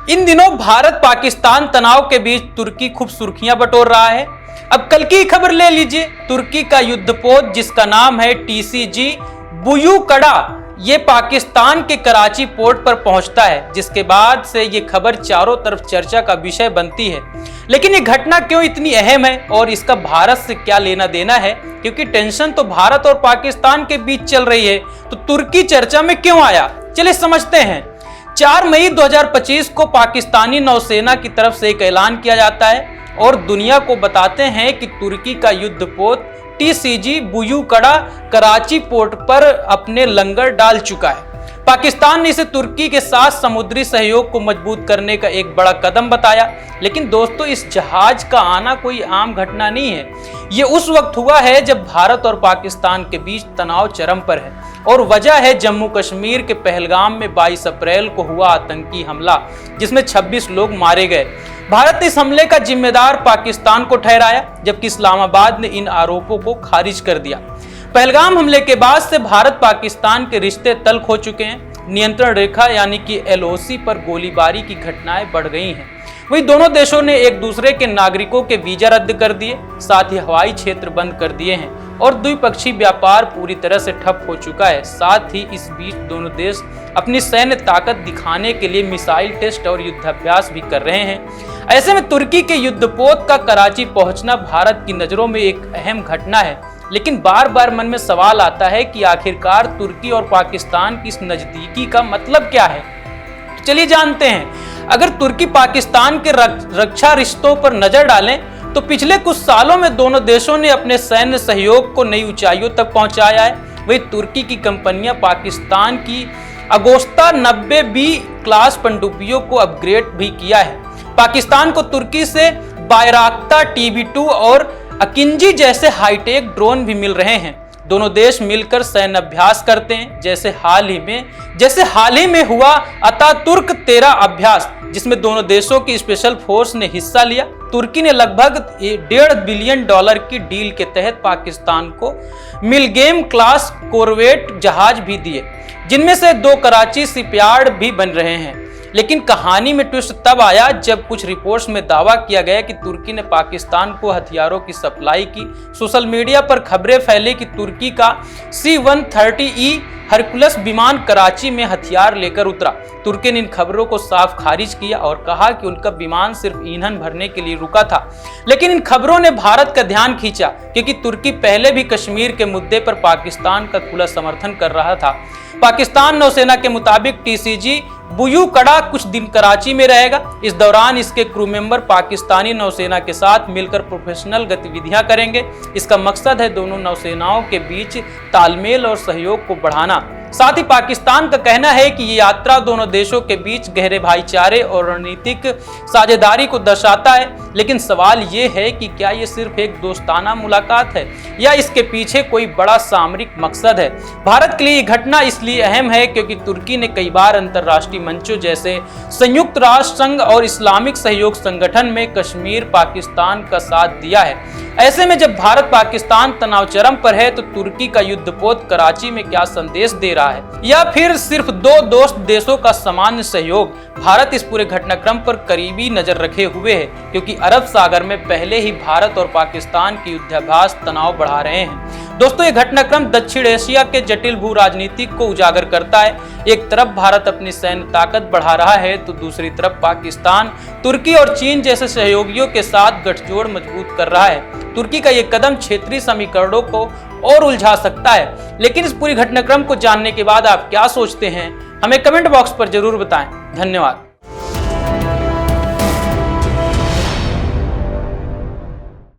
इन दिनों भारत पाकिस्तान तनाव के बीच तुर्की खूब सुर्खियां बटोर रहा है। अब कल की खबर ले लीजिए, तुर्की का युद्धपोत जिसका नाम है TCG बुयुकड़ा, ये पाकिस्तान के कराची पोर्ट पर पहुंचता है, जिसके बाद से ये खबर चारों तरफ चर्चा का विषय बनती है। लेकिन ये घटना क्यों इतनी अहम है और इसका भारत से क्या लेना देना है, क्योंकि टेंशन तो भारत और पाकिस्तान के बीच चल रही है, तो तुर्की चर्चा में क्यों आया, चलिए समझते हैं। 4 मई 2025 को पाकिस्तानी नौसेना की तरफ से एक ऐलान किया जाता है और दुनिया को बताते हैं कि तुर्की का युद्धपोत TCG बुयुकड़ा कराची पोर्ट पर अपने लंगर डाल चुका है। पाकिस्तान ने इसे तुर्की के साथ समुद्री सहयोग को मजबूत करने का एक बड़ा कदम बताया। लेकिन दोस्तों, इस जहाज का आना कोई आम घटना नहीं है। ये उस वक्त हुआ है जब भारत और पाकिस्तान के बीच तनाव चरम पर है और वजह है जम्मू कश्मीर के पहलगाम में 22 अप्रैल को हुआ आतंकी हमला, जिसमें 26 लोग मारे गए। भारत ने इस हमले का जिम्मेदार पाकिस्तान को ठहराया, जबकि इस्लामाबाद ने इन आरोपों को खारिज कर दिया। पहलगाम हमले के बाद से भारत पाकिस्तान के रिश्ते तल्ख हो चुके हैं। नियंत्रण रेखा यानी कि LOC पर गोलीबारी की घटनाएं बढ़ गई हैं। वही दोनों देशों ने एक दूसरे के नागरिकों के वीजा रद्द कर दिए, साथ ही हवाई क्षेत्र बंद कर दिए हैं और द्विपक्षीय व्यापार पूरी तरह से ठप हो चुका है। साथ ही इस बीच दोनों देश अपनी सैन्य ताकत दिखाने के लिए मिसाइल टेस्ट और युद्धाभ्यास भी कर रहे हैं। ऐसे में तुर्की के युद्धपोत का कराची पहुंचना भारत की नजरों में एक अहम घटना है। लेकिन बार बार मन में सवाल आता है कि आखिरकार तुर्की और पाकिस्तान की इस नजदीकी का मतलब क्या है। तो चलिए जानते हैं। अगर तुर्की पाकिस्तान के रक्षा रिश्तों पर नजर डालें तो पिछले कुछ सालों में दोनों देशों ने अपने सैन्य सहयोग को नई ऊंचाइयों तक पहुंचाया है। वही तुर्की की कंपनियां पाकिस्तान की अगोस्ता 90B क्लास पनडुब्बियों को अपग्रेड भी किया है। पाकिस्तान को तुर्की से बायराक्तार TB2 और अकिंजी जैसे हाईटेक ड्रोन भी मिल रहे हैं। दोनों देश मिलकर सैन्य अभ्यास करते हैं, जैसे हाल ही में हुआ अतातुर्क 13 अभ्यास, जिसमें दोनों देशों की स्पेशल फोर्स ने हिस्सा लिया। तुर्की ने लगभग $1.5 बिलियन की डील के तहत पाकिस्तान को मिलगेम क्लास कोरवेट जहाज भी दिए, जिनमें से 2 कराची शिपयार्ड भी बन रहे हैं। लेकिन कहानी में ट्विस्ट तब आया जब कुछ रिपोर्ट्स में दावा किया गया कि तुर्की ने पाकिस्तान को हथियारों की सप्लाई की। सोशल मीडिया पर खबरें फैली कि तुर्की का C-130E हरकुलस विमान कराची में हथियार लेकर उतरा। तुर्की ने इन खबरों को साफ खारिज किया और कहा कि उनका विमान सिर्फ ईंधन भरने के लिए रुका था। लेकिन इन खबरों ने भारत का ध्यान खींचा, क्योंकि तुर्की पहले भी कश्मीर के मुद्दे पर पाकिस्तान का खुला समर्थन कर रहा था। पाकिस्तान नौसेना के मुताबिक TCG बुयुकड़ा कुछ दिन कराची में रहेगा। इस दौरान इसके क्रू मेंबर पाकिस्तानी नौसेना के साथ मिलकर प्रोफेशनल गतिविधियां करेंगे। इसका मकसद है दोनों नौसेनाओं के बीच तालमेल और सहयोग को बढ़ाना। साथ ही पाकिस्तान का कहना है कि ये यात्रा दोनों देशों के बीच गहरे भाईचारे और रणनीतिक साझेदारी को दर्शाता है। लेकिन सवाल ये है कि क्या ये सिर्फ एक दोस्ताना मुलाकात है या इसके पीछे कोई बड़ा सामरिक मकसद है। भारत के लिए ये घटना इसलिए अहम है क्योंकि तुर्की ने कई बार अंतर्राष्ट्रीय मंचों जैसे संयुक्त राष्ट्र संघ और इस्लामिक सहयोग संगठन में कश्मीर पाकिस्तान का साथ दिया है। ऐसे में जब भारत पाकिस्तान तनाव चरम पर है, तो तुर्की का युद्धपोत कराची में क्या संदेश दे रहा है, या फिर सिर्फ 2 दोस्त देशों का सामान्य सहयोग। भारत इस पूरे घटनाक्रम पर करीबी नजर रखे हुए है, क्योंकि अरब सागर में पहले ही भारत और पाकिस्तान की युद्धाभ्यास तनाव बढ़ा रहे हैं। दोस्तों, ये घटनाक्रम दक्षिण एशिया के जटिल भू राजनीति को उजागर करता है। एक तरफ भारत अपनी सैन्य ताकत बढ़ा रहा है, तो दूसरी तरफ पाकिस्तान तुर्की और चीन जैसे सहयोगियों के साथ गठजोड़ मजबूत कर रहा है। तुर्की का ये कदम क्षेत्रीय समीकरणों को और उलझा सकता है। लेकिन इस पूरी घटनाक्रम को जानने के बाद आप क्या सोचते हैं, हमें कमेंट बॉक्स पर जरूर बताएं। धन्यवाद।